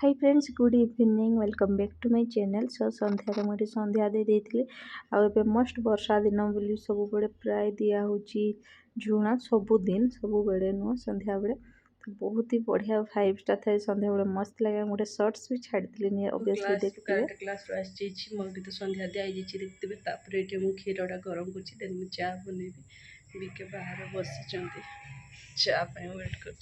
Hi friends good evening welcome back to my channel. So संध्यारे मुझे संध्या दे देती आबे मस्ट वर्षा दिन बोली सब बड़े प्राय दिया होची झुणा सबुदिन सब बेले नुह संध्या बेले तो बहुत ही बढ़िया फाइव्स था संध्या बेले मस्त लगे गोटे सर्ट्स भी छाड़ी ऑब्वियसली देखते क्लास मग तो संध्या दी देखते क्षीर गरम कर चा बनैबी बीके बाहर बसी चा वेट कर।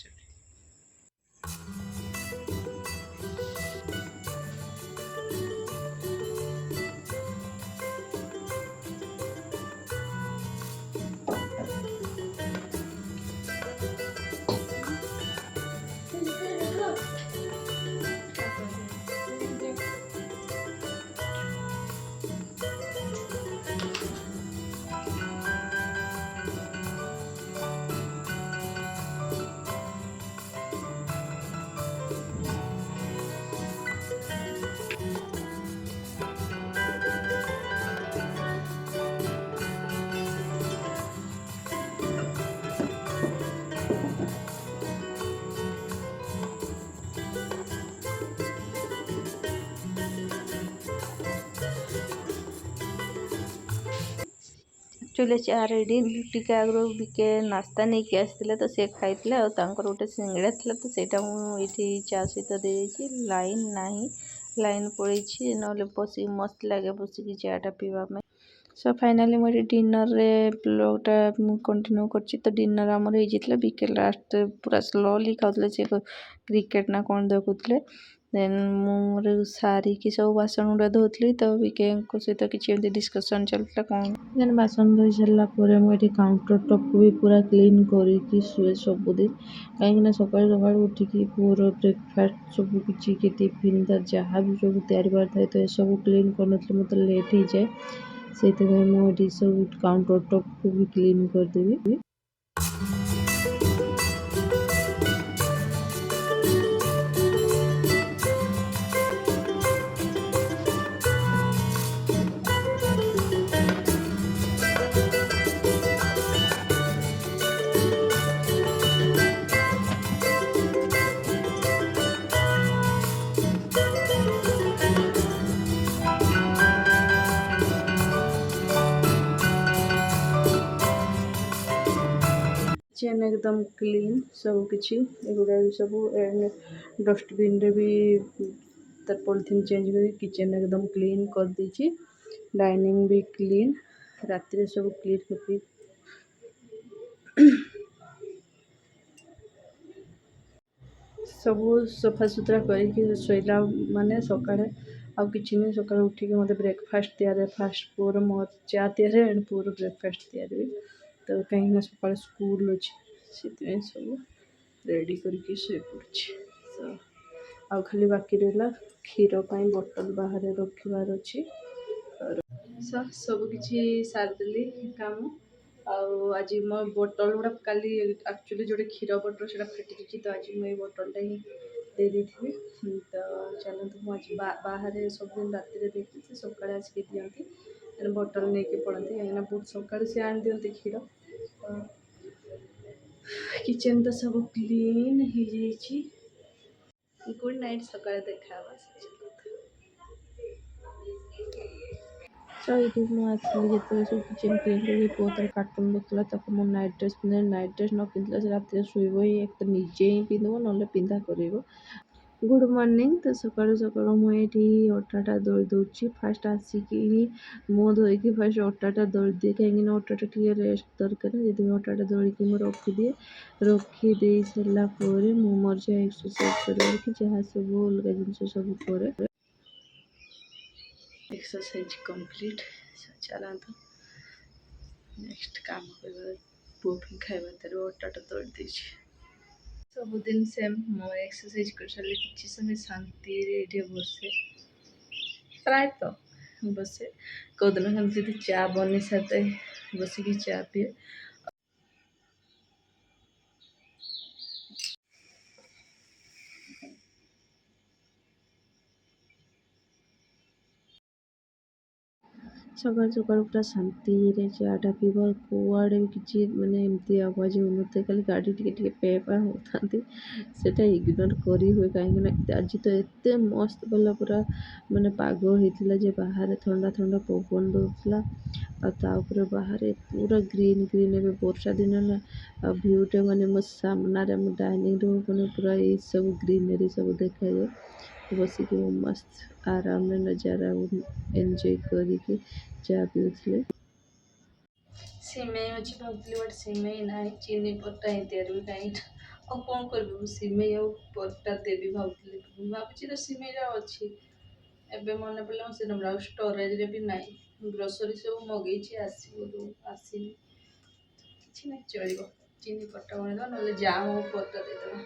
एक्चुअली चा रेडी टी आगु बिके नास्ता नहीं कि आसते तो सी खाई गोटे सिंगड़ा थी तो सहीटा मुझे चा सहित दे लाइन ना लाइन पड़ी ना बस मस्त लगे बसिक चाटा पीवा। सो फाइनाली मुझे डिनर रे ब्लॉगटा कंटिन्यू करछि तो डिनर आमर हो बिके लास्ट पूरा स्लोली खाऊले से क्रिकेट ना कौन देखुले देन मुझे सारी की सब बासन गुड़ा धोली तो बिके सहित किसी डिस्कसन चलता कौन देन बासन धोई सारापर मुझे काउंटर टॉप को भी पूरा क्लीन करके शुए सबुदिन कहीं सका सका उठिकी पुअर ब्रेकफास्ट सब किसी टिफिन तार जहाँ भी सब तैयारी थाए तो सब क्लीन कर मत लेट हो जाए से मुझे सब काउंटर टॉप को भी क्लीन करदेवी। किचन एकदम क्लीन सब किसी एगुड़ा भी सब डस्टबिन रे भी तर पॉलिथीन चेंज कर किचन एकदम क्लीन कर दीची डाइनिंग भी क्लीन रात सब क्लीन कर सब सफा सुतरा कर शोला माने सकाळे आउ किसी नहीं सकाळे उठिक मत ब्रेकफास्ट तैयार फास्ट पुअर मो चा तैयार एंड पुअर ब्रेकफास्ट तैयार तो कहीं सका स्कूल अच्छे से सब रेडी करके शोई पड़ी आउ खाली बाकी रहा क्षीर बोतल बाहर रखार अच्छी सब किसी सारिदेली काम आज मो बोतल गुड़ा काली एक्चुअली जो क्षीर बोतल से फाटी तो आज मुझे बोतलटा ही दे दी थी तो चलते मुझे बाहर सब दिन रात देखी सका आसिक दिखती बोतल नहीं कि पड़ती कहीं बहुत सका सी आन दिखती क्षीर किचन तो सब क्लीन हो जाइए। गुड नाइट सका देखा सो ये मुझे जो सब किचन क्लीन कर पुअर कार्टून देखला तक मो नाइट ड्रेस पिंधे नाइट ड्रेस न पिंधला से रात शुब ही एक तो निजे ही पिंधब ना पिंधा कर। गुड मॉर्निंग तो सका सका मुझे अटाटा दली दूसरी फास्ट आसिक मुँह धोईकी फास्ट अटाटा दली दिए कहीं अटाटा टे रेस्ट दरकार जी अटाटा दलिकी मुझे रखिदिए रखीदे सारापर मोर जहाँ एक्सरसाइज कर जहाँ सब अलग जिन सब करे एक्सरसाइज कंप्लीट चलते नेक्स्ट काम कर पुओ खाଇବା तेरे अटाटा दली देछि सबुदिन सेम मो एक्सरसाइज कर सारे किसी समय शांति रे बसे प्रायतः बसे कौदिन कमी चा बनी सारे बसिक चा पिए ସକାଳୁ ସକାଳୁ ପୁରା ଶାନ୍ତିରେ ଚା'ଟା ପିଇବ। କୁଆଡ଼େ ବି କିଛି ମାନେ ଏମିତି ଆୱାଜ ହେଉନଥାଏ, ଖାଲି ଗାଡ଼ି ଟିକେ ଟିକେ ପେ ପା ହେଉଥାନ୍ତି। ସେଇଟା ଇଗ୍ନୋର କରି ହୁଏ, କାହିଁକିନା ଆଜି ତ ଏତେ ମସ୍ତ ବାଲା ପୁରା ମାନେ ପାଗ ହେଇଥିଲା ଯେ ବାହାରେ ଥଣ୍ଡା ଥଣ୍ଡା ପବନ ଦେଉଥିଲା। ଆଉ ତା ଉପରେ ବାହାରେ ପୁରା ଗ୍ରୀନ୍ ଗ୍ରୀନ୍, ଏବେ ବର୍ଷା ଦିନ ନା, ଆଉ ଭିୟୁଟା ମାନେ ମୋ ସାମ୍ନାରେ ଆମ ଡାଇନିଂ ରୁମ୍ ମାନେ ପୁରା ଏଇସବୁ ଗ୍ରୀନେରୀ ସବୁ ଦେଖାଯାଏ। ବସିକି ମସ୍ତ ଆରାମରେ ନଜାରା ଏନ୍ଜୟ କରିକି ଚା ପିଉଥିଲେ। ସିମେଇ ଅଛି ଭାବୁଥିଲି, ବଟ୍ ସିମେଇ ନାହିଁ, ଚିନି ପରଟା ହିଁ ତିଆରି ବି ନାହିଁ। ଆଉ କ'ଣ କରିବି, ମୁଁ ସିମେଇ ଆଉ ପରଟା ଦେବି ଭାବୁଥିଲି, ଭାବୁଛି ତ ସିମେଇଟା ଅଛି। ଏବେ ମନେ ପଡ଼ିଲା ମୁଁ ସେଦିନ ଆଉ ଷ୍ଟୋରେଜରେ ବି ନାହିଁ। ଗ୍ରୋସରୀ ସବୁ ମଗେଇଛି, ଆସିବ ଆସିନି, କିଛି ନାହିଁ ଚଳିବ। ଚିନି ପରଟା ବନେଇଦେବା, ନହେଲେ ଜାମ୍ ଆଉ ପରଟା ଦେଇଦେବା।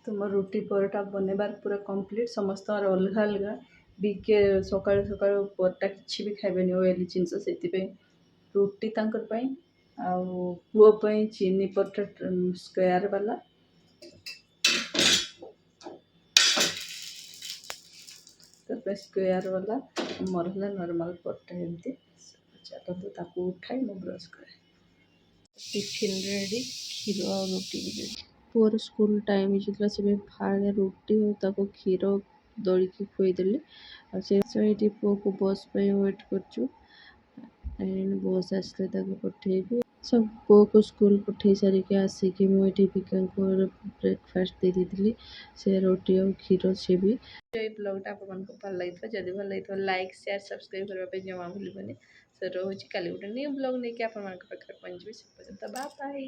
ତୁମ ରୁଟି ପରଟା ବନେଇବାର ପୁରା କମ୍ପ୍ଲିଟ୍। ସମସ୍ତଙ୍କର ଅଲଗା ଅଲଗା। ବିକେ ସକାଳୁ ସକାଳୁ ପରଟା କିଛି ବି ଖାଇବେନି, ଅଏଲି ଜିନିଷ, ସେଥିପାଇଁ ରୁଟି ତାଙ୍କର ପାଇଁ। ଆଉ ପୁଅ ପାଇଁ ଚିନି ପରଟା ସ୍କୋୟାର ବାଲା, ତାପରେ ସ୍କୋୟାର ବାଲା, ମୋର ହେଲା ନର୍ମାଲ୍ ପରଟା। ଏମିତି ଚାଲନ୍ତୁ ତାକୁ ଉଠାଇ ମୁଁ ବ୍ରସ୍ କରେ। ଟିଫିନ୍ ରେଡ଼ି, କ୍ଷୀର ଆଉ ରୁଟି ବି ରେଡ଼ି। ପୁଅର ସ୍କୁଲ ଟାଇମ୍ ହେଇଥିଲା, ସେ ଫାଳେ ରୁଟି ଆଉ ତାକୁ କ୍ଷୀର ଦଳିକି ଖୁଆଇଦେଲି। ଆଉ ସେ ଏଇଠି ପୁଅକୁ ବସ୍ ପାଇଁ ୱେଟ୍ କରୁଛୁ। ଏଣ୍ଡ ବସ୍ ଆସିଲେ ତାକୁ ପଠେଇବି। ସବୁ ପୁଅକୁ ସ୍କୁଲ ପଠେଇ ସାରିକି ଆସିକି ମୁଁ ଏଠି ବିକାଙ୍କୁ ବ୍ରେକଫାଷ୍ଟ ଦେଇ ଦେଇଥିଲି, ସେ ରୁଟି ଆଉ କ୍ଷୀର। ସେ ବି ଏଇ ବ୍ଲଗ୍ଟା ଆପଣମାନଙ୍କୁ ଭଲ ଲାଗିଥିବ, ଯଦି ଭଲ ଲାଗିଥିବ ଲାଇକ୍ ସେୟାର ସବସ୍କ୍ରାଇବ୍ କରିବା ପାଇଁ ଜମା ଭୁଲିବନି। ସେ ରହୁଛି, କାଲି ଗୋଟେ ନ୍ୟୁ ବ୍ଲଗ୍ ନେଇକି ଆପଣମାନଙ୍କ ପାଖରେ ପହଞ୍ଚିବି। ସେ ପର୍ଯ୍ୟନ୍ତ ବାଏ ବାଇ।